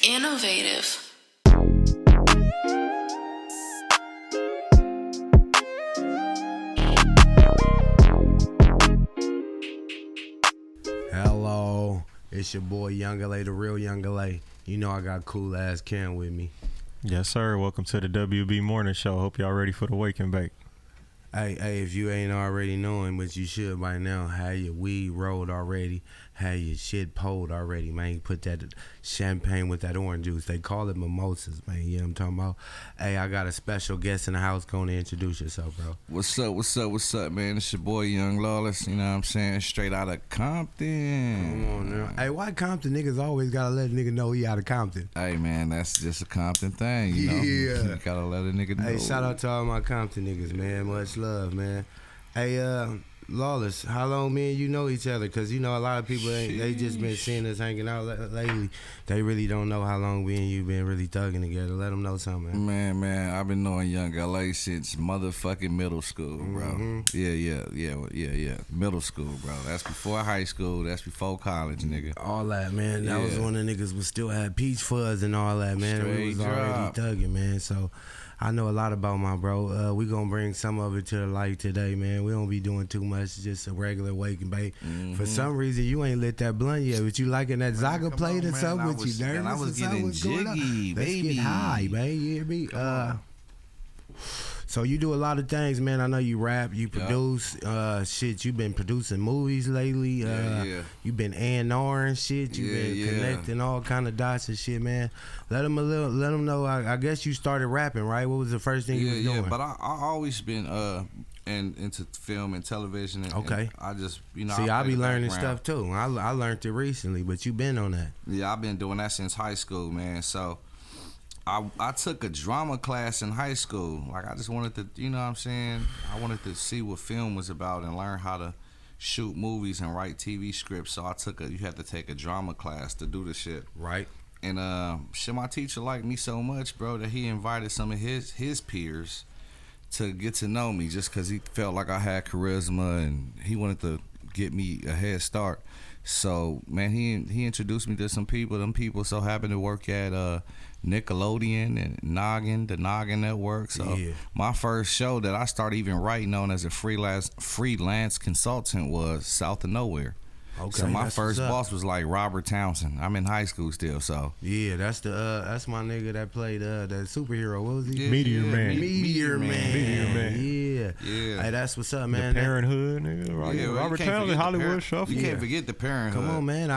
Innovative. Hello, it's your boy Young LA, the real Young LA. You know I got cool ass Ken with me. Yes, sir. Welcome to the WB Morning Show. Hope y'all ready for the wake and bake. Hey, if you ain't already knowing, but you should by now, have your weed rolled already, have your shit pulled already, man. You put that champagne with that orange juice. They call it mimosas, man. You know what I'm talking about? Hey, I got a special guest in the house. Go on and introduce yourself, bro. What's up, man? It's your boy, Young Lawless. You know what I'm saying? Straight out of Compton. Come on now. Hey, why Compton niggas always gotta let a nigga know he out of Compton? Hey, man, that's just a Compton thing, you know? Yeah. You gotta let a nigga know. Hey, shout out to all my Compton niggas, man. Much love, man. Hey, Lawless, how long me and you know each other? Because, you know, a lot of people, they just been seeing us hanging out lately. They really don't know how long me and you been really thugging together. Let them know something, man. Man, I've been knowing Young LA since motherfucking middle school, bro. Mm-hmm. Yeah. Middle school, bro. That's before high school. That's before college, nigga. All that, man. That was when the niggas was still had peach fuzz and all that, man. Straight We was already drop. thugging, man. So I know a lot about my bro. We gonna bring some of it to the light today, man. We don't be doing too much, just a regular wake and bake. Mm-hmm. For some reason, you ain't lit that blunt yet, but you liking that Zaga plate or man. something? I With was- you nervous? man, I was or something? getting What's going on? jiggy, Let's baby. get high, man. You hear me? So you do a lot of things, man. I know you rap, you produce, shit. You been producing movies lately. Yeah. You been A&R and shit. You been connecting all kind of dots and shit, man. Let them know. I guess you started rapping, right? What was the first thing you was doing? But I always been into film and television. And, Okay. and I just, you know. See, I play be the learning background. stuff too. I learned it recently, but you been on that. Yeah, I've been doing that since high school, man. So I took a drama class in high school. Like, I just wanted to, you know what I'm saying? I wanted to see what film was about and learn how to shoot movies and write TV scripts. So you had to take a drama class to do the shit. Right. And my teacher liked me so much, bro, that he invited some of his peers to get to know me just because he felt like I had charisma and he wanted to get me a head start. So, man, he introduced me to some people. Them people so happened to work at Nickelodeon and the Noggin Network. So my first show that I started even writing on as a freelance consultant was South of Nowhere. Okay. So my that's first what's up. boss was like Robert Townsend. I'm in high school still, so. Yeah, that's my nigga that played that superhero. What was he? Yeah, Meteor Man. Meteor Man. Yeah. Hey, that's what's up, man. Parenthood, nigga. Right? Yeah, well, you Robert can't Townsend, forget the Hollywood Shuffle. You can't forget the Parenthood. Come on, man.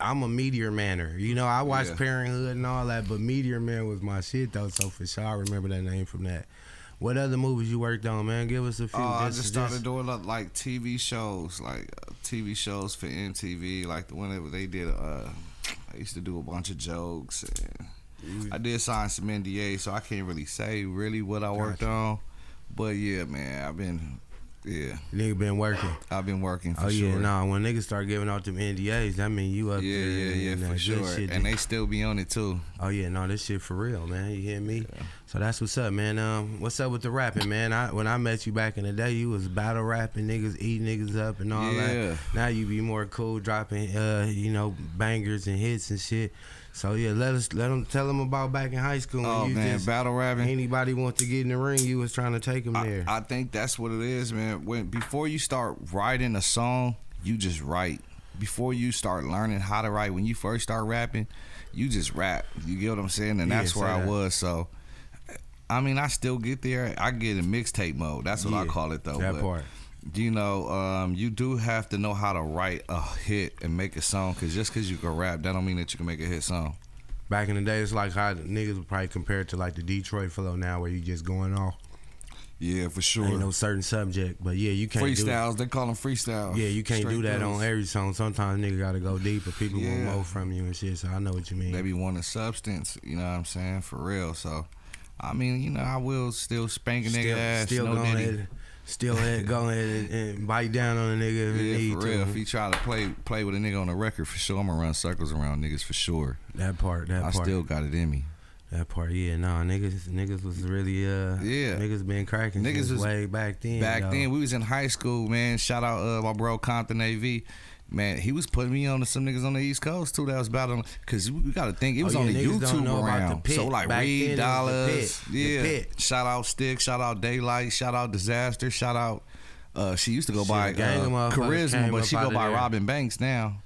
I'm a Meteor Manner. You know, I watched Yeah. Parenthood and all that, but Meteor Man was my shit, though. So for sure, I remember that name from that. What other movies you worked on, man? Give us a few. I just started doing like TV shows, TV shows for MTV, like the one that they did. I used to do a bunch of jokes. And I did sign some NDA, so I can't really say what I worked on. But yeah, man, I've been Nigga been working. for sure. Yeah, nah. When niggas start giving out them NDAs, that mean you up there. Yeah, and for that sure. good shit And they still be on it too. Oh yeah, no, this shit for real, man. You hear me? Yeah. So that's what's up, man. What's up with the rapping, man? When I met you back in the day, you was battle rapping, niggas eating niggas up and all that. Now you be more cool, dropping, bangers and hits and shit. So yeah, tell them about back in high school. Oh when you man, just, battle rapping. Anybody want to get in the ring, you was trying to take them there. I think that's what it is, man. Before you start writing a song, you just write. Before you start learning how to write, when you first start rapping, you just rap. You get what I'm saying? And that's where I was. So, I mean, I still get there. I get in mixtape mode. That's what I call it, though. That part. You know, you do have to know how to write a hit and make a song. Because just because you can rap, that don't mean that you can make a hit song. Back in the day, it's like how niggas would probably compare it to like the Detroit flow now, where you just going off. Yeah, for sure. Ain't no certain subject, but yeah, you can't freestyles. They call them freestyles. Yeah, you can't Straight do that throws. on every song. Sometimes nigga gotta go deeper. People want more from you and shit. So I know what you mean. They be wanting substance. You know what I'm saying? For real. So, I mean, you know, I will still spank a nigga ass. Still no go ahead and bite down on a nigga if you need for real. to. If he try to play with a nigga on the record, for sure, I'm gonna run circles around niggas for sure. That part. I still got it in me. That part, yeah, nah, niggas was really, niggas been cracking niggas was way back then. Back then, we was in high school, man. Shout out my bro Compton AV. Man, he was putting me on to some niggas on the East Coast too that was battling. Cause we got to think it was on the YouTube around. So like Reed, Dollars, yeah. Shout out Stick, shout out Daylight, shout out Disaster, shout out. She used to go by Charisma, but she go by Robin Banks now.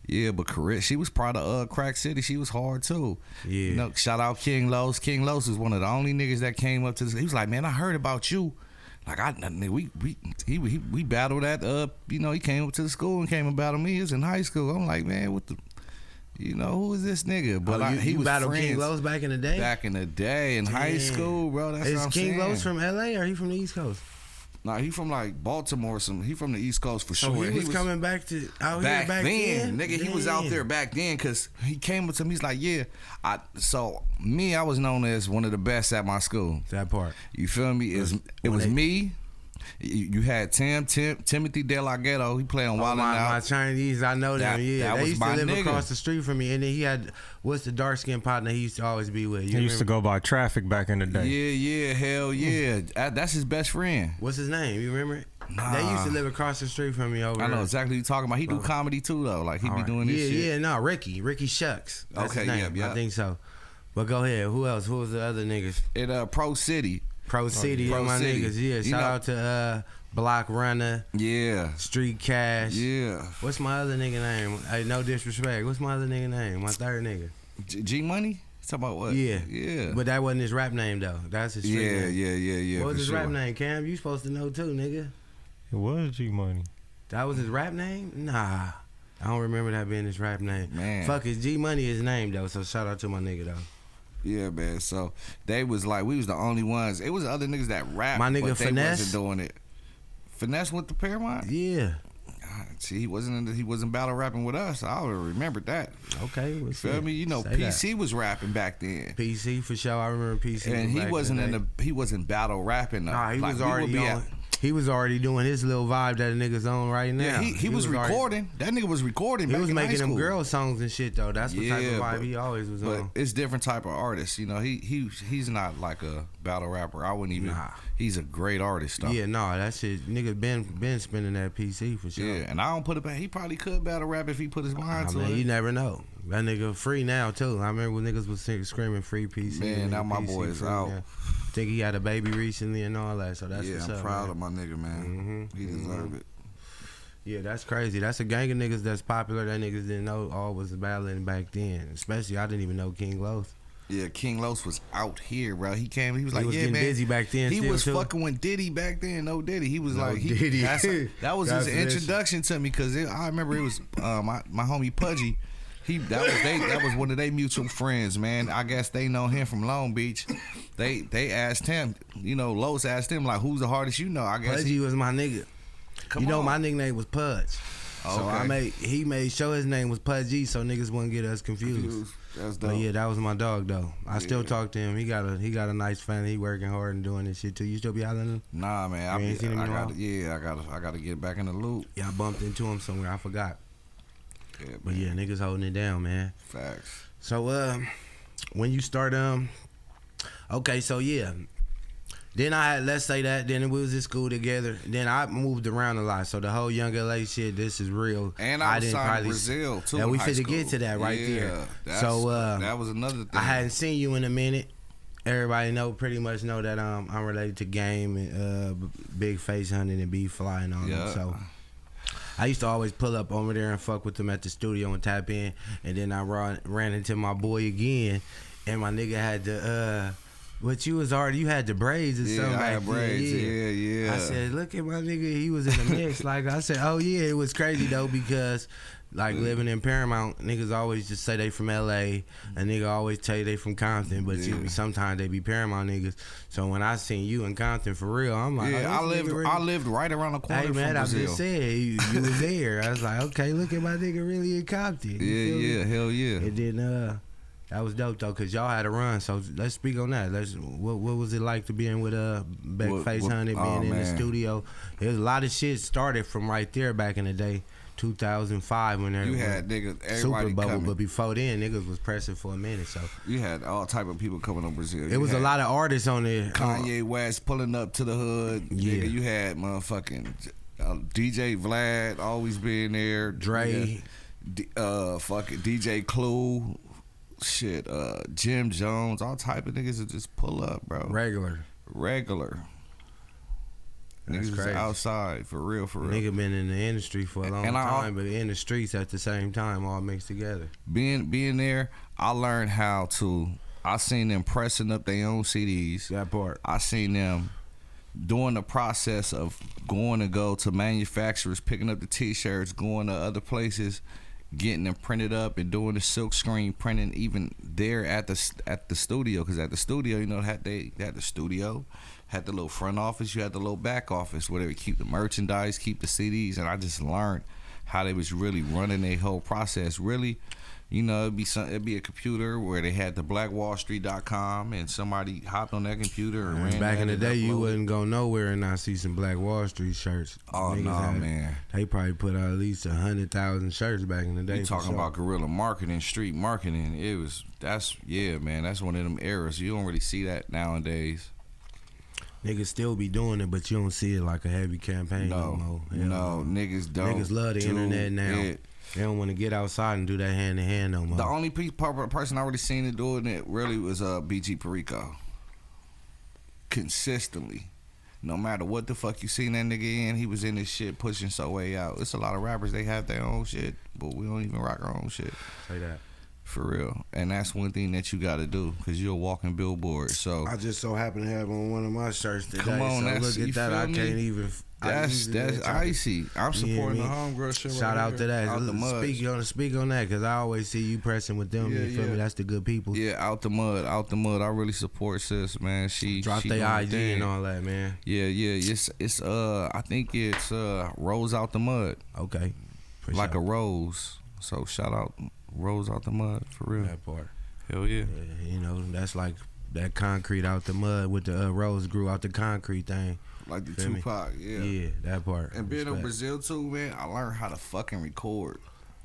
Yeah, but she was part of Crack City. She was hard too. Yeah. You know, shout out King Los. King Los is one of the only niggas that came up to this. He was like, man, I heard about you. Like we battled at you know, he came up to the school and came and battled me. He was in high school. I'm like, man, what the, you know, who is this nigga? But he was battled friends. King Los back in the day. Back in the day in high school, bro. That's what I'm saying. Is King Los from LA or he from the East Coast? Nah, he from like Baltimore. He from the East Coast for sure. So he was coming back to out here back then. Nigga, he was out there back then because he came up to me. He's like, yeah. I was known as one of the best at my school. That part. You feel me? It was me. You had Timothy De La Ghetto. He played on Wild 'N Out. My Chinese, I know them. Yeah, they used to live across the street from me. And then he had, what's the dark skinned partner he used to always be with? He used to go by Traffic back in the day. Yeah, hell yeah. That's his best friend. What's his name? You remember it? Nah. They used to live across the street from me over there. I know exactly what you're talking about. He do comedy too though. Like he be doing this shit. Yeah, no, Ricky Shucks. That's his name. Yeah. I think so. But go ahead. Who else? Who was the other niggas? Pro City. Pro City, my niggas. Yeah, shout out to Block Runner. Yeah. Street Cash. Yeah. What's my other nigga name? Hey, no disrespect. What's my other nigga name? My third nigga. G Money? Talk about what? Yeah. But that wasn't his rap name though. That's his street name. Yeah. What was his rap name, Cam? You supposed to know too, nigga. It was G Money. That was his rap name? Nah. I don't remember that being his rap name. Man. Fuck it, G Money his name though, so shout out to my nigga though. Yeah, man. So they was like, we was the only ones. It was other niggas that rap, my nigga but they Finesse wasn't doing it. Finesse went to Paramount. Yeah. See, he wasn't battle rapping with us. I would have remembered that. Okay, you feel me? You know, PC was rapping back then. PC for sure. I remember PC. And he wasn't battle rapping though. Nah, he was already on. He was already doing his little vibe that a nigga's on right now. Yeah, he was recording. That nigga was recording. He was making them girl songs and shit though. That's what type of vibe he always was on. But it's different type of artist. You know, he's not like a battle rapper. I wouldn't even. Nah. He's a great artist though. Yeah, no, that shit. Nigga been spinning that PC for sure. Yeah, and I don't put it back. He probably could battle rap if he put his mind to it. You never know. That nigga free now too. I remember when niggas was screaming free PC. Man, now my boy is out. Now. Think he had a baby recently and all that, so that's what's up. I'm proud of my nigga, man. He deserve it. Yeah, that's crazy. That's a gang of niggas that's popular that niggas didn't know all was battling back then. Especially, I didn't even know King Los. Yeah, King Los was out here, bro. He came. He was like, he was getting busy back then. He was fucking with Diddy back then. No Diddy. He was like, Diddy. That was his introduction to me because I remember it was my homie Pudgy. That was one of their mutual friends, man. I guess they know him from Long Beach. They asked him, you know, Los asked him like, who's the hardest you know? I guess Pudgy was my nigga. You know, my nickname was Pudge. So he made sure his name was Pudgy so niggas wouldn't get us confused. That's dope. But yeah, that was my dog though. I still talk to him. He got a nice family. He working hard and doing this shit too. You still be out in him? Nah, man. I gotta get back in the loop. Yeah, I bumped into him somewhere. I forgot. Yeah, but yeah, niggas holding it down, man. Facts. So when you start okay, so yeah. Then I had, let's say that, then we was in school together. Then I moved around a lot. So the whole Young LA shit, this is real. And I was signed to Brazil too. Yeah, we finna get to that right there. So that was another thing. I hadn't seen you in a minute. Everybody pretty much know that I'm related to Game and Big Face Hunting and B Fly and all that. So I used to always pull up over there and fuck with them at the studio and tap in. And then I ran into my boy again, and my nigga had the but you had the braids or something. I had braids. Yeah. I said, look at my nigga, he was in the mix. Like I said, oh yeah, it was crazy though because like living in Paramount, niggas always just say they from LA. A nigga always tell you they from Compton, but sometimes they be Paramount niggas. So when I seen you in Compton for real, I'm like, I lived right around the corner. Hey man, from Brazil. I just said you was there. I was like, okay, look at my nigga really in Compton. Yeah, hell yeah. And then that was dope though, cause y'all had a run. So let's speak on that. What was it like to being with Face Hunting, being in the studio? There's a lot of shit started from right there back in the day, 2005 when you had niggas, everybody Super Bubble, coming. but before then niggas was pressing for a minute. So you had all type of people coming on Brazil. It was a lot of artists on there. Kanye West pulling up to the hood. Yeah, nigga, you had motherfucking DJ Vlad always being there. Dre. Fucking DJ Clue. Shit, Jim Jones, all type of niggas that just pull up, bro. Regular. That's niggas crazy. Outside, for real. Nigga been in the industry for a long time, but in the streets at the same time, all mixed together. Being there, I learned how to. I seen them pressing up their own CDs. That part. I seen them doing the process of going to go to manufacturers, picking up the T-shirts, going to other places, getting them printed up, and doing the silk screen printing even there at the studio. Because at the studio, you know, they had the studio, had the little front office, you had the little back office where they would keep the merchandise, keep the CDs, and I just learned how they was really running their whole process. Really, you know, it'd be a computer where they had the blackwallstreet.com, and somebody hopped on that computer and ran. Back in the day, you wouldn't go nowhere and not see some Black Wall Street shirts. Oh no, man! They probably put out at least 100,000 shirts back in the day. You talking about guerrilla marketing, street marketing? That's one of them eras. You don't really see that nowadays. Niggas still be doing it, but you don't see it like a heavy campaign no more. No, niggas don't. Niggas love the internet now. They don't want to get outside and do that hand in hand no more. The only person I really seen it doing it really was BG Perico. Consistently. No matter what the fuck you seen that nigga in, he was in this shit pushing so way out. It's a lot of rappers, they have their own shit, but we don't even rock our own shit. Say that. For real. And that's one thing that you got to do, because you're a walking billboard. So I just so happen to have on one of my shirts today. Come on, so look at that. I can't even. That's icy. I'm supporting the homegirl shit. Shout out to that. Out the mud. Speak on that, because I always see you pressing with them. You feel me? That's the good people. Yeah, out the mud. I really support sis, man. She their IG and all that, man. Yeah. It's I think it's Rose Out the Mud. Okay. Like a rose. So shout out Rose Out the Mud, for real. That part. Hell yeah. You know, that's like that concrete out the mud with the rose grew out the concrete thing. Like the Tupac, yeah. Yeah, that part. And being in Brazil too, man, I learned how to fucking record.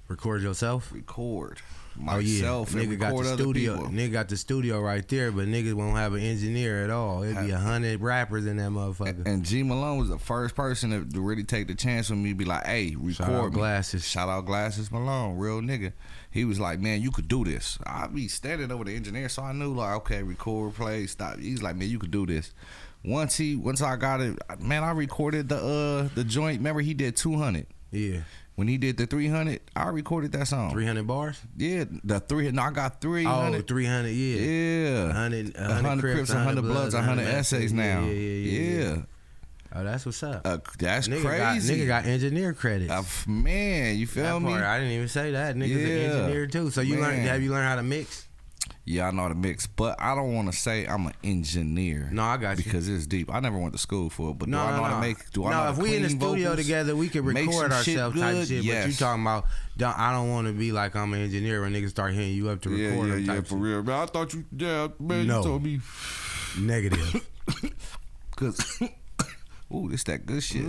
Record yourself? Record myself and nigga record got the other studio. people. Nigga got the studio right there, but niggas won't have an engineer at all. It'd be 100 rappers in that motherfucker. And G Malone was the first person to really take the chance with me, be like, hey, record Shout out me. Glasses. Shout out Glasses Malone, real nigga. He was like, man, you could do this. I be standing over the engineer, so I knew, like, okay, record, play, stop. He's like, man, you could do this. Once I got it, man, I recorded the joint. Remember, he did 200. Yeah. When he did the 300, I recorded that song. 300 bars? Yeah, the 300. No, I got 300. Oh, 300, yeah. Yeah. 100 Crips, 100 Bloods, 100 Essays now. Yeah. Oh, that's what's up. That's crazy. Nigga got engineer credits. Man, you feel me? I didn't even say that. Nigga's an engineer too. So have you learned how to mix? Yeah, I know how to mix, but I don't want to say I'm an engineer. No, I got you. Because it's deep. I never went to school for it, but do I know how to make? Do I know how to if we in the studio vocals, together, we can record ourselves type shit. Yes. But you talking about? I don't want to be like I'm an engineer when niggas start hitting you up to record. Yeah, for real. Man, I thought you. Yeah, man, no. You told me Negative. Cause. Ooh, this that good shit.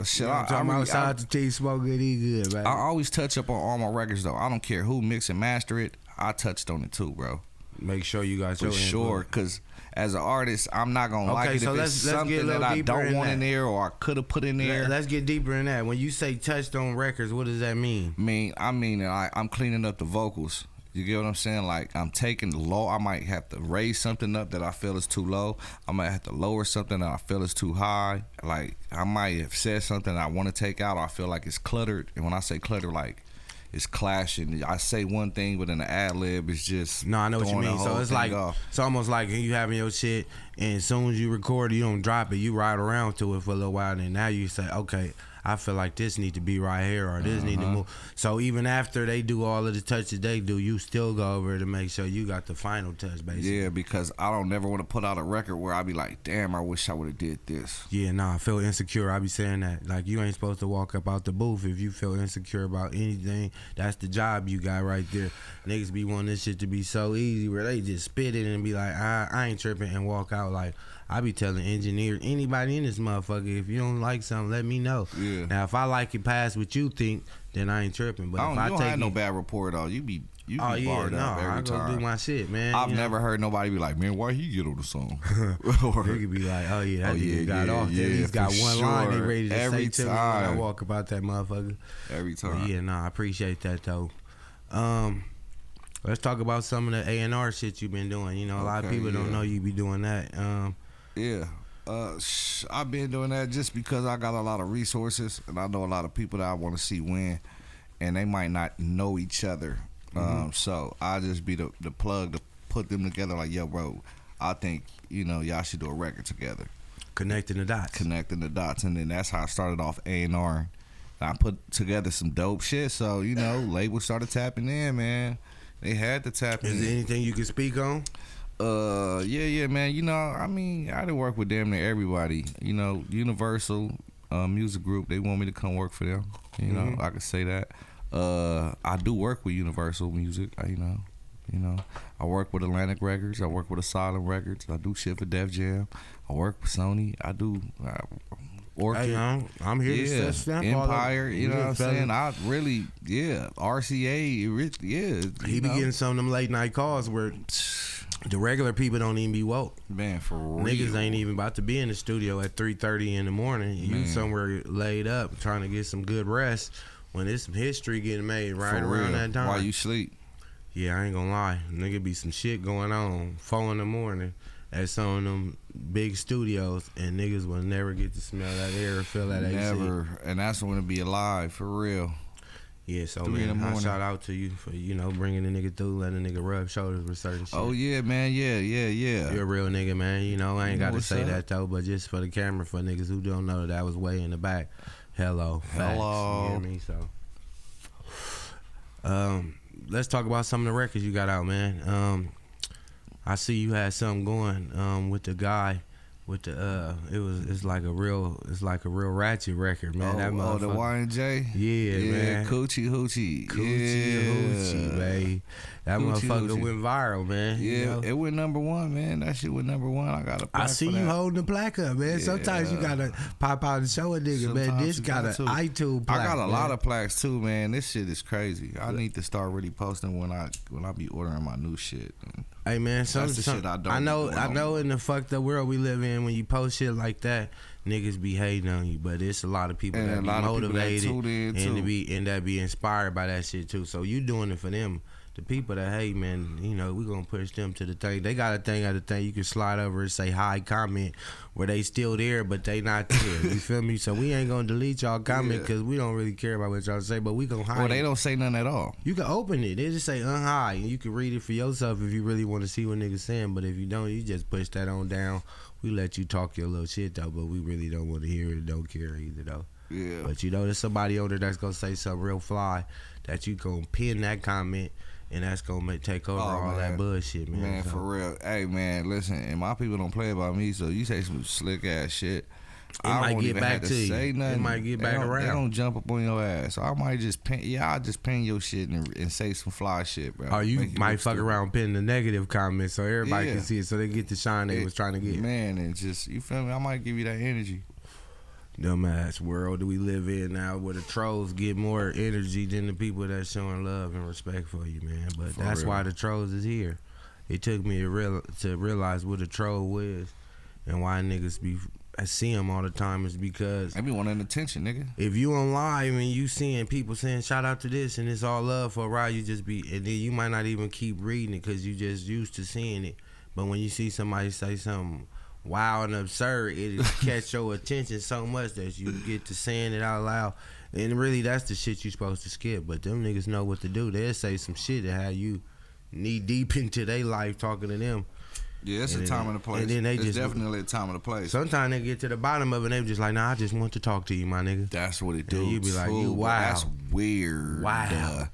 Shit, I'm outside to T smoke good, eat good, man. I always touch up on all my records though. I don't care who mix and master it. I touched on it too, bro. Make sure you got your for sure, because as an artist, I'm not gonna like it if it's something that I don't want in there or I could have put in there. Let's get deeper in that. When you say touched on records, what does that mean? I mean I'm cleaning up the vocals. You get what I'm saying? Like, I'm taking the low. I might have to raise something up that I feel is too low. I might have to lower something that I feel is too high. Like, I might have said something I want to take out, or I feel like it's cluttered. And when I say cluttered, like, it's clashing. I say one thing, but in the ad lib, it's just. No, I know what you mean. So it's like, it's almost like you having your shit, and as soon as you record it, you don't drop it. You ride around to it for a little while, and now you say, okay, I feel like this need to be right here, or this need to move. So even after they do all of the touches they do, you still go over to make sure you got the final touch, basically. Yeah, because I don't never want to put out a record where I be like, damn, I wish I would have did this. Yeah, nah, I feel insecure. I be saying that. Like, you ain't supposed to walk up out the booth if you feel insecure about anything. That's the job you got right there. Niggas be wanting this shit to be so easy where they just spit it and be like, I ain't tripping, and walk out. Like, I be telling engineers, anybody in this motherfucker, if you don't like something, let me know. Yeah. Now, if I like it past what you think, then I ain't tripping. But you don't have no bad rapport though. You be You be barred up every I time. go do my shit, man. I've never heard nobody be like, man, why he get on the song? They could be like, oh yeah, that nigga got off. Yeah, he's got one line they ready to say to me when I walk about that motherfucker. Every time. But yeah, I appreciate that though. Let's talk about some of the A&R shit you've been doing. You know, a lot of people don't know you be doing that. I've been doing that just because I got a lot of resources and I know a lot of people that I want to see win, and they might not know each other. So I just be the plug to put them together. Like, yo, bro, I think y'all should do a record together. Connecting the dots, and then that's how I started off A&R. I put together some dope shit. So labels started tapping in, man. They had to tap in. Is there anything you can speak on? Yeah, man. I done work with damn near everybody. Universal Music Group. They want me to come work for them. I can say that. I do work with Universal Music. I work with Atlantic Records. I work with Asylum Records. I do shit for Def Jam. I work with Sony. I do. Orchid. Hey, I'm here to stamp Empire, you know what I'm saying? I really, RCA, He be getting some of them late night calls where the regular people don't even be woke. Man, for real. Niggas ain't even about to be in the studio at 3:30 in the morning. You somewhere laid up trying to get some good rest when there's some history getting made right around that time. While you sleep. Yeah, I ain't gonna lie. Nigga be some shit going on 4 in the morning at some of them big studios, and niggas will never get to smell that air or feel that AC. Never. And that's when it be alive, for real. Yeah, so man, I shout out to you for, bringing the nigga through, letting the nigga rub shoulders with certain shit. Oh, yeah, man, yeah. You're a real nigga, man. I ain't got to say that, though, but just for the camera, for niggas who don't know that I was way in the back. Hello. Facts. You hear me? So, let's talk about some of the records you got out, man. I see you had something going with the guy with the it's like a real ratchet record, man. That motherfucker. The Y&J? Yeah, man. Coochie Hoochie. Hoochie, baby. That motherfucker went viral, man. Yeah, it went #1, man. That shit went #1. I got a plaque. I see you holding the plaque up, man. Yeah. Sometimes you gotta pop out and show a nigga, man. This got an iTunes plaque. I got a lot of plaques too, man. This shit is crazy. I need to start really posting when I be ordering my new shit. Hey man, shit I know in the fucked up world we live in, when you post shit like that, niggas be hating on you, but it's a lot of people that be motivated and that be inspired by that shit too. So you doing it for them. The people that hate, man, we gonna push them to the thing. They got a thing at the thing. You can slide over and say hi, comment, where they still there, but they not there. You feel me? So we ain't gonna delete y'all comment because we don't really care about what y'all say, but we gonna hide. Well, they don't say nothing at all. You can open it. They just say unhide, and you can read it for yourself if you really want to see what niggas saying. But if you don't, you just push that on down. We let you talk your little shit though, but we really don't want to hear it. Don't care either though. Yeah. But there's somebody on there that's gonna say something real fly that you gonna pin that comment. And that's gonna take over all that bullshit, man. Man, for real. Hey, man, listen, and my people don't play about me, so you say some slick ass shit. I might get back to you. Say nothing. It might get back around. They don't jump up on your ass. So I might just pin. I'll just pin your shit and say some fly shit, bro. Or you might fuck around pinning the negative comments so everybody can see it, so they get the shine they was trying to get. Man, and just, you feel me? I might give you that energy. Dumbass world that we live in now, where the trolls get more energy than the people that's showing love and respect for you, man. But that's why the trolls is here. It took me to realize what a troll was and why niggas I see them all the time is because they be wanting attention, nigga. If you on live and you seeing people saying shout out to this and it's all love for a while, you just be, and then you might not even keep reading it because you just used to seeing it. But when you see somebody say something wild and absurd, it catch your attention so much that you get to saying it out loud. And really, that's the shit you supposed to skip. But them niggas know what to do. They'll say some shit that have you knee deep into their life talking to them. Yeah, it's a time and a place. And then it's definitely a time and a place. Sometimes they get to the bottom of it and they just like, nah, I just want to talk to you, my nigga. That's what it do. And you be like, you wow. That's weird. Wow.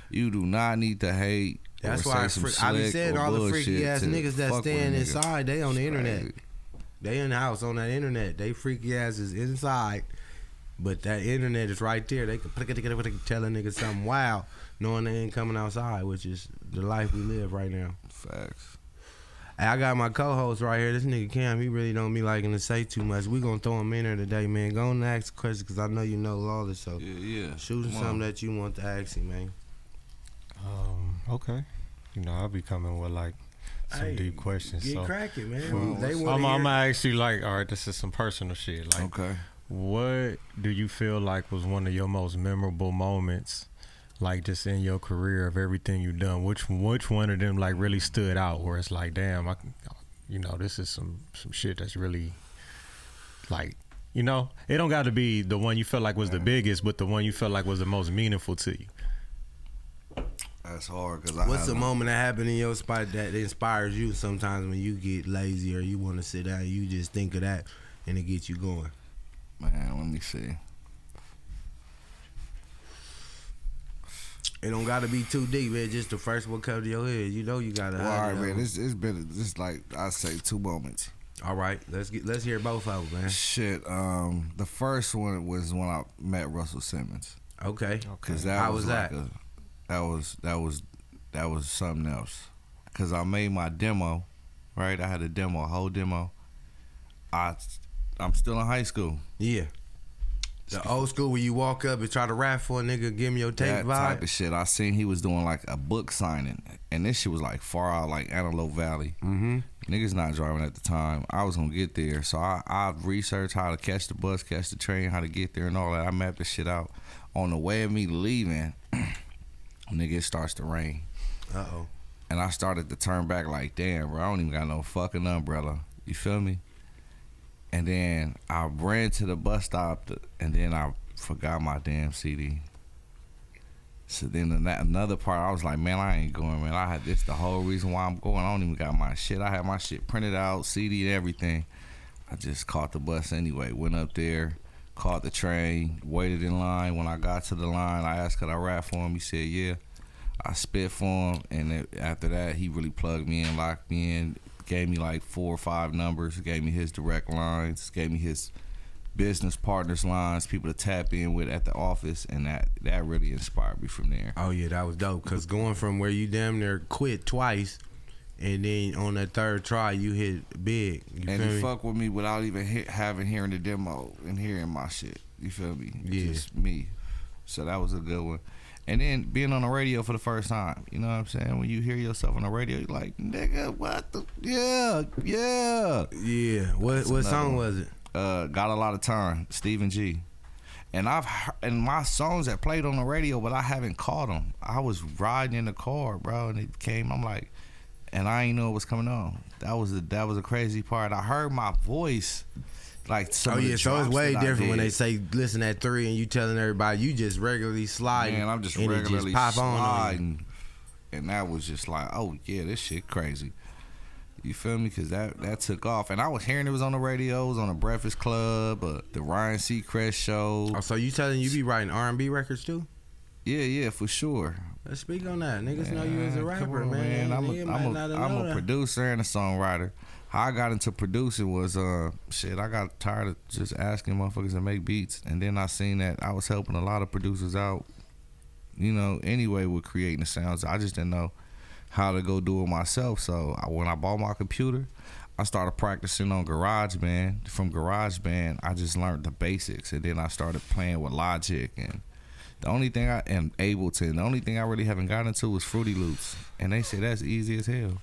You do not need to hate. That's why I be saying all the freaky ass niggas that stand inside, they on the internet. They in the house on that internet. They freaky ass is inside. But that internet is right there. They can tell a nigga something wild, knowing they ain't coming outside, which is the life we live right now. Facts. Hey, I got my co-host right here. This nigga Cam, he really don't be liking to say too much. We gonna throw him in there today, man. Go and ask a question, because I know you know Lawless. So yeah. shoot him something that you want to ask him, man. Okay. You know, I'll be coming with like some deep questions. Get so cracking, man. I'm gonna ask you like, all right, this is some personal shit. Like, okay. What do you feel like was one of your most memorable moments, like just in your career of everything you've done? Which one of them like really stood out? Where it's like, damn, this is some shit that's really like, it don't got to be the one you felt like was the biggest, but the one you felt like was the most meaningful to you. That's hard because what's the moment that happened in your spot that inspires you sometimes when you get lazy or you want to sit down, you just think of that and it gets you going? Man, let me see. It don't gotta be too deep, man. Just the first one come to your head. You gotta. Well, all right, man. It's been just like I say 2 moments. All right, let's hear both of them, man. Shit. The first one was when I met Russell Simmons. Okay. Cause that was like that was something else. Cause I made my demo, right? I had a whole demo. I'm still in high school. Yeah. The old school where you walk up and try to rap for a nigga, give me your tape that vibe. Type of shit. I seen he was doing like a book signing, and this shit was like far out, like Antelope Valley. Mm-hmm. Niggas not driving at the time. I was gonna get there, so I researched how to catch the bus, catch the train, how to get there, and all that. I mapped the shit out. On the way of me leaving, nigga, it starts to rain. Uh-oh. And I started to turn back like, damn, bro, I don't even got no fucking umbrella. You feel me? And then I ran to the bus stop, and then I forgot my damn CD. So then another part, I was like, man, I ain't going, man. This the whole reason why I'm going. I don't even got my shit. I had my shit printed out, CD and everything. I just caught the bus anyway. Went up there, caught the train, waited in line. When I got to the line, I asked, could I rap for him? He said, yeah. I spit for him, and after that, he really plugged me in, locked me in. Gave me like 4 or 5 numbers, gave me his direct lines, gave me his business partners lines, people to tap in with at the office, and that really inspired me from there. Oh yeah, that was dope, because going from where you damn near quit twice, and then on that third try you hit big. And he fuck with me without even hearing the demo and hearing my shit. You feel me? Yeah. Just me. So that was a good one. And then being on the radio for the first time, you know what I'm saying? When you hear yourself on the radio, you're like, nigga, what the? Yeah. Yeah. What song was it? Got a Lot of Time, Stephen G. And and my songs that played on the radio, but I haven't caught them. I was riding in the car, bro, and it came. I'm like, and I ain't know it was coming on. That was a crazy part. I heard my voice. Like so it's way different when they say listen at 3 and you telling everybody you just regularly sliding. Man, I'm just and regularly it just pop sliding, and that was just like, oh yeah, this shit crazy. You feel me? Because that took off, and I was hearing it was on the radio, it was on the Breakfast Club, the Ryan Seacrest show. Oh, so you telling you be writing R&B records too? Yeah, for sure. Let's speak on that. Niggas know you as a rapper, man. I'm a producer and a songwriter. How I got into producing was I got tired of just asking motherfuckers to make beats, and then I seen that I was helping a lot of producers out, anyway with creating the sounds. I just didn't know how to go do it myself. So when I bought my computer, I started practicing on GarageBand. From GarageBand, I just learned the basics, and then I started playing with Logic. And the only thing I am able to, and the only thing I really haven't gotten into was Fruity Loops, and they say that's easy as hell.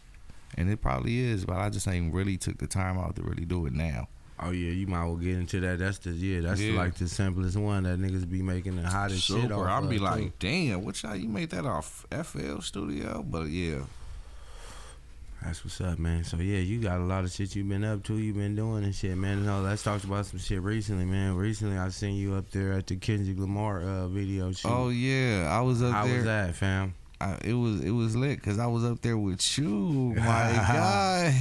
And it probably is, but I just ain't really took the time out to really do it now. Oh yeah, you might well get into that. That's like the simplest one that niggas be making the hottest shit off. I'll be like, damn, you made that off FL Studio? But yeah. That's what's up, man. So yeah, you got a lot of shit you been up to, you been doing and shit, man. Let's talk about some shit recently, man. Recently I seen you up there at the Kendrick Lamar video shoot. Oh yeah, I was up there. How was that, fam? It was lit because I was up there with you, my guy.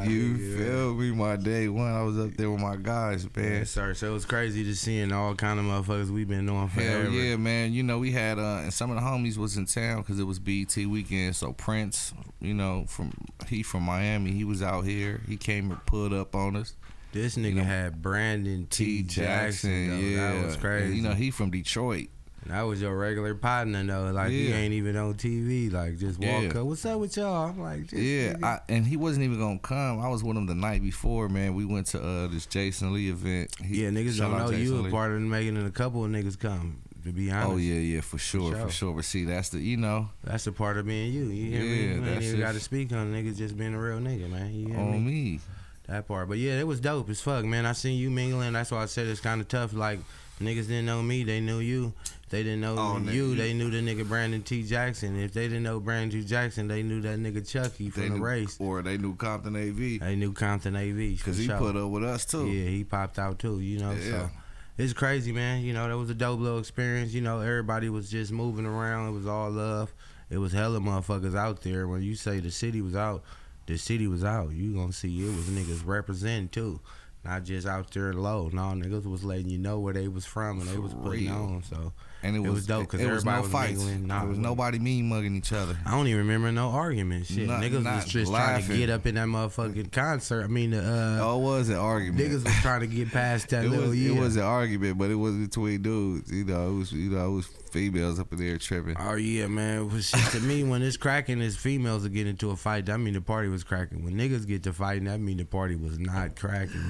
You feel me? My day one, I was up there with my guys, man. Yes, sir. So it was crazy just seeing all kind of motherfuckers we've been knowing forever. Hell yeah, man. We had and some of the homies was in town because it was BET weekend. So Prince, from Miami, he was out here. He came and pulled up on us. This nigga had Brandon T. Jackson. Yeah, that was crazy. And, he from Detroit. That was your regular partner though, like he ain't even on TV, like just walk up. What's up with y'all? I'm like, and he wasn't even gonna come. I was with him the night before, man. We went to this Jason Lee event. Niggas don't know you a part of making it. A couple of niggas come. to be honest. Oh yeah, for sure. But see, that's the that's the part of being you. You hear me? You ain't even got to speak on niggas just being a real nigga, man. You hear me? That part. But yeah, it was dope as fuck, man. I seen you mingling. That's why I said it's kind of tough. Like, niggas didn't know me, they knew you. If they didn't know you, they knew the nigga Brandon T. Jackson. If they didn't know Brandon T. Jackson, they knew that nigga Chucky from the race. Or they knew Compton AV. They knew Compton AV. Because he put up with us, too. Yeah, he popped out, too, so. It's crazy, man. That was a dope little experience. Everybody was just moving around. It was all love. It was hella motherfuckers out there. When you say the city was out, the city was out. You gonna see it was niggas representing too. Not just out there low. No, niggas was letting you know where they was from and they was putting on. So and it was dope because everybody was mingling. There was nobody mean mugging each other. I don't even remember no argument. Shit, niggas was just trying to get up in that motherfucking concert. I mean, it was an argument. Niggas was trying to get past that little year. It was an argument, but it was between dudes. It was females up in there tripping. Oh yeah, man. To me, when it's cracking, it's females that get into a fight. That mean the party was cracking. When niggas get to fighting, that mean the party was not cracking.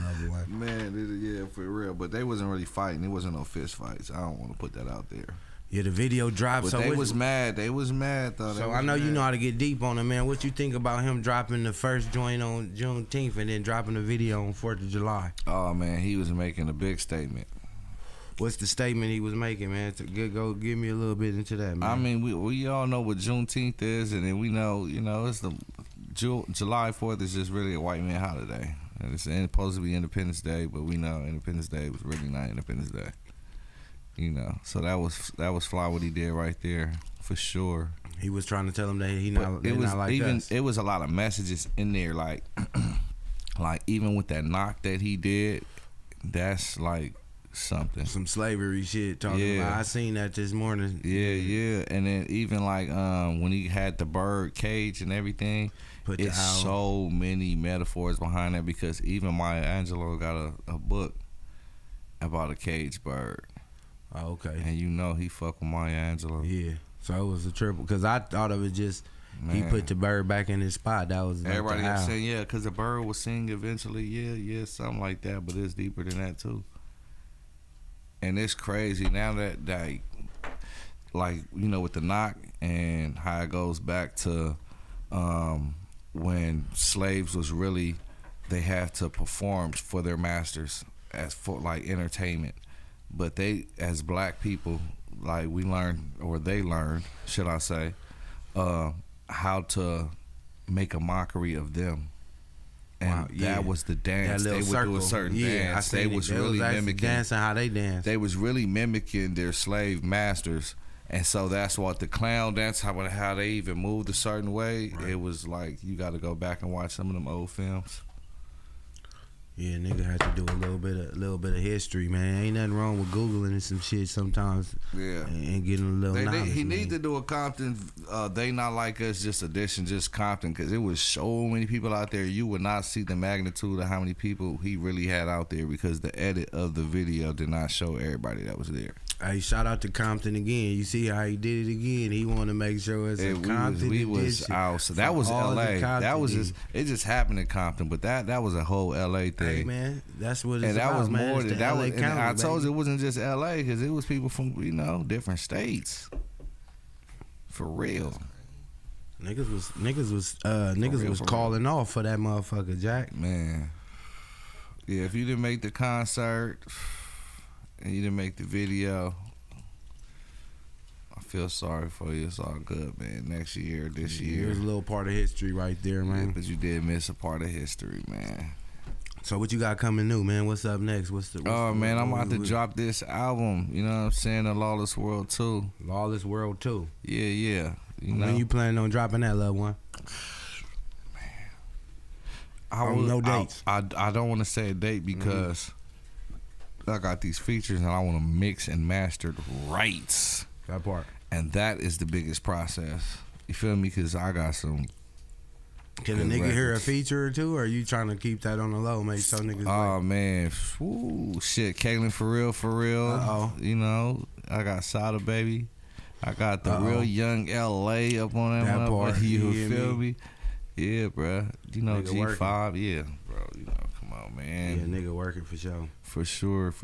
Man, for real. But they wasn't really fighting. It wasn't no fist fights. I don't want to put that out there. Yeah, the video dropped. But so they was mad. They was mad though. So I know you know how to get deep on it, man. What you think about him dropping the first joint on Juneteenth and then dropping the video on 4th of July? Oh man, he was making a big statement. What's the statement he was making, man? Go give me a little bit into that, man. I mean, we all know what Juneteenth is, and then we know, it's the July 4th is just really a white man holiday. And it's supposed to be Independence Day, but we know Independence Day was really not Independence Day. So that was fly what he did right there, for sure. He was trying to tell him that not like us. It was a lot of messages in there, like even with that knock that he did, that's like something. Some slavery shit talking about. I seen that this morning. Yeah. And then even like when he had the bird cage and everything, it's so many metaphors behind that, because even Maya Angelou got a book about a cage bird. Oh, okay. And he fuck with Maya Angelou. Yeah. So it was a triple, because I thought of it just he put the bird back in his spot. That was everybody was saying because the bird will sing eventually. Something like that. But it's deeper than that too. And it's crazy now that with the knock and how it goes back to when slaves was really, they have to perform for their masters as for like entertainment. But they, as black people, like we learned, or they learned, should I say, how to make a mockery of them. And that was the dance. They would do a certain dance. They was really mimicking dancing how they dance. They was really mimicking their slave masters. And so that's what the clown dance, how they even moved a certain way. Right. It was like, you got to go back and watch some of them old films. Yeah, nigga had to do a little bit of history, man. Ain't nothing wrong with Googling and some shit sometimes. Yeah, and getting a little knowledge. He need to do a Compton. They Not Like Us, just edition, just Compton, because it was so many people out there. You would not see the magnitude of how many people he really had out there, because the edit of the video did not show everybody that was there. Hey, shout out to Compton again. You see how he did it again. He wanted to make sure it's a Compton edition. We was out. So that was LA. That was just, it just happened in Compton, but that was a whole LA thing. Hey man, that's what it's about. And that was man. more than that. And I told you it wasn't just LA, because it was people from different states. For real. Niggas was calling off for that motherfucker, Jack. Man. Yeah, if you didn't make the concert and you didn't make the video, I feel sorry for you. It's all good, man. Next year, this year. There's a little part of history right there, man. Yeah, but you did miss a part of history, man. So what you got coming new, man? What's up next? Man, I'm about to drop this album. You know what I'm saying? The Lawless World 2. Lawless World 2. Yeah. When you planning on dropping that, loved one? No dates. I don't want to say a date because I got these features and I want to mix and master right. That part. And that is the biggest process. You feel me? Because I got some. Can a nigga hear a feature or two, or are you trying to keep that on the low, mate? So niggas. Oh man, ooh, shit, Kaylin for real. Uh-oh. I got Sada Baby. I got the real young LA up on that part. You feel me? Yeah, bro. G5, yeah, bro. Come about, man. Yeah, nigga working for sure. For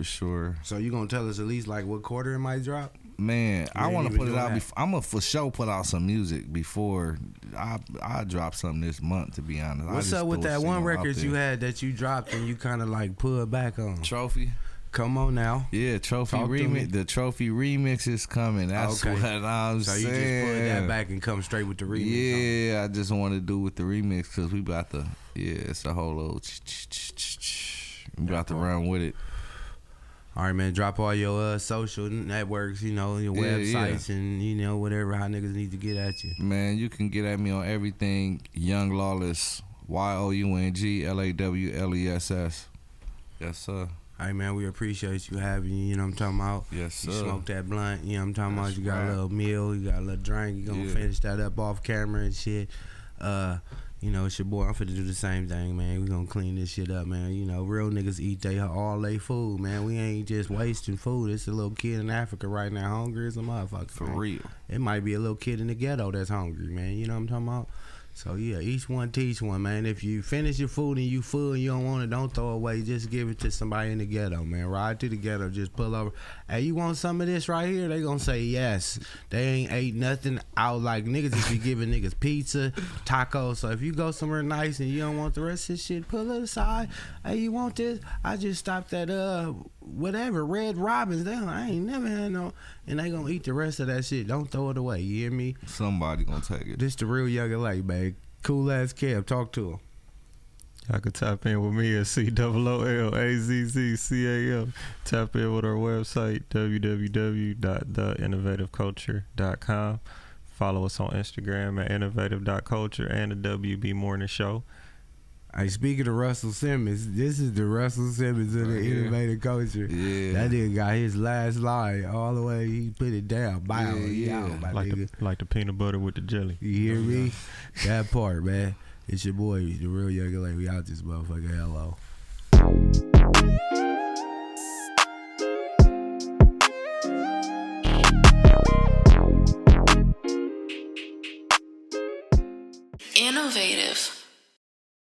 sure. So you gonna tell us at least like what quarter it might drop? Man, I want to put it out. I'm gonna for sure put out some music before I drop something this month. To be honest, what's up with that one record you had that you dropped and you kind of like pulled back on? Trophy. Come on now. Yeah, Trophy remix. The Trophy remix is coming. That's what I'm saying. So you just pull that back and come straight with the remix. Yeah, I just want to do with the remix because we about to. Yeah, it's a whole little. We about to run with it. All right, man. Drop all your social networks, your websites, and whatever how niggas need to get at you. Man, you can get at me on everything. Young Lawless, YOUNGLAWLESS. Yes, sir. All right, man. We appreciate you having you. You know what I'm talking about? Yes, sir. You smoke that blunt. You know what I'm talking about? You got a little meal. You got a little drink. You gonna finish that up off camera and shit. It's your boy. I'm finna do the same thing, man. We gonna clean this shit up, man. Real niggas eat all they food, man. We ain't just wasting food. It's a little kid in Africa right now, hungry as a motherfucker. For man. real. It might be a little kid in the ghetto that's hungry, man. You know what I'm talking about? So yeah, each one teach one, man. If you finish your food and you full and you don't want it, don't throw it away. Just give it to somebody in the ghetto, man. Ride to the ghetto, just pull over. Hey, you want some of this right here? They gonna say yes. They ain't ate nothing out like niggas just be giving niggas pizza, tacos. So if you go somewhere nice and you don't want the rest of this shit, pull it aside. Hey, you want this? I just stopped at whatever, Red Robin's. I ain't never had no, and they gonna eat the rest of that shit. Don't throw it away. You hear me? Somebody gonna take it. This the real Young LA, man. Cool ass Kev. Talk to him. Y'all can tap in with me at COOLAZZCAM. Tap in with our website, www.theinnovativeculture.com. Follow us on Instagram at innovative.culture and the WB Morning Show. Hey, speaking of Russell Simmons, this is the Russell Simmons of the innovative culture. Yeah. That nigga got his last line all the way. He put it down. Bow. Yeah. Like the peanut butter with the jelly. You hear me? That part, man. It's your boy, the real Young LA. We out this motherfucker. Hello.